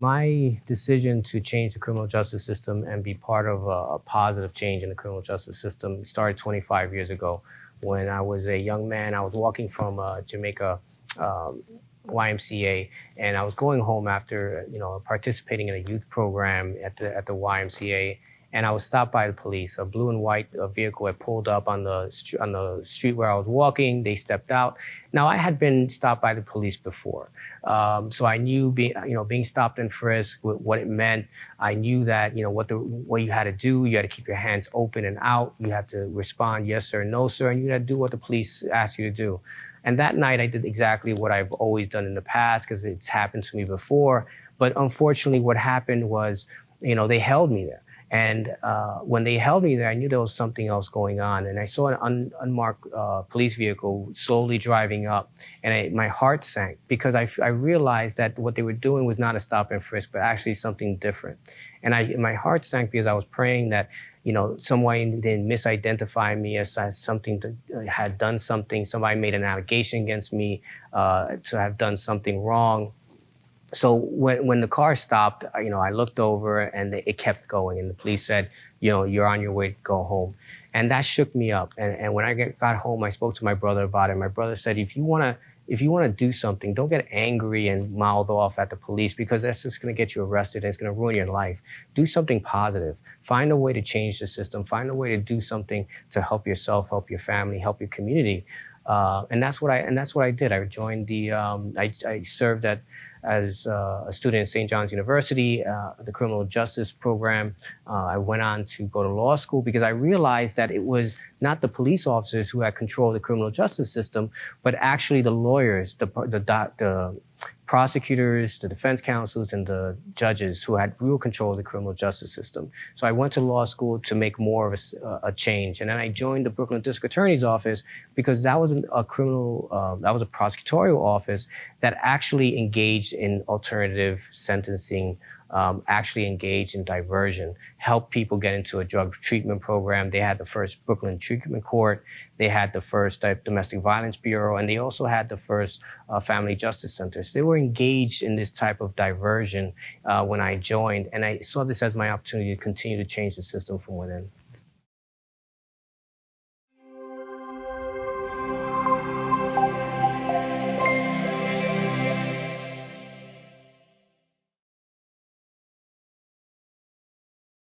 My decision to change the criminal justice system and be part of a positive change in the criminal justice system started 25 years ago when I was a young man. I was walking from Jamaica um, YMCA, and I was going home after participating in a youth program at the YMCA, and I was stopped by the police. A blue and white vehicle had pulled up on on the street where I was walking. They stepped out. Now I had been stopped by the police before, so I knew being stopped and frisked, what it meant. I knew that what you had to do. You had to keep your hands open and out. You had to respond yes sir, no sir, and you had to do what the police asked you to do. And that night I did exactly what I've always done in the past because it's happened to me before. But unfortunately, what happened was, they held me there. And when they held me there, I knew there was something else going on. And I saw an unmarked police vehicle slowly driving up, and my heart sank because I realized that what they were doing was not a stop and frisk, but actually something different. And my heart sank because I was praying that, someone didn't misidentify me as something that had done something. Somebody made an allegation against me to have done something wrong. So when the car stopped, I looked over and it kept going. And the police said, you're on your way to go home. And that shook me up. And when I got home, I spoke to my brother about it. My brother said, if you want to do something, don't get angry and mouth off at the police because that's just going to get you arrested and it's going to ruin your life. Do something positive. Find a way to change the system. Find a way to do something to help yourself, help your family, help your community. And that's what I did. I joined I served as a student at St. John's University, the criminal justice program. I went on to go to law school because I realized that it was not the police officers who had control of the criminal justice system, but actually the lawyers, the prosecutors, the defense counsels, and the judges who had real control of the criminal justice system. So I went to law school to make more of a change. And then I joined the Brooklyn District Attorney's Office because that was that was a prosecutorial office that actually engaged in alternative sentencing, actually engaged in diversion, helped people get into a drug treatment program. They had the first Brooklyn Treatment Court. They had the first Domestic Violence Bureau, and they also had the first Family Justice Center. So they were engaged in this type of diversion when I joined, and I saw this as my opportunity to continue to change the system from within.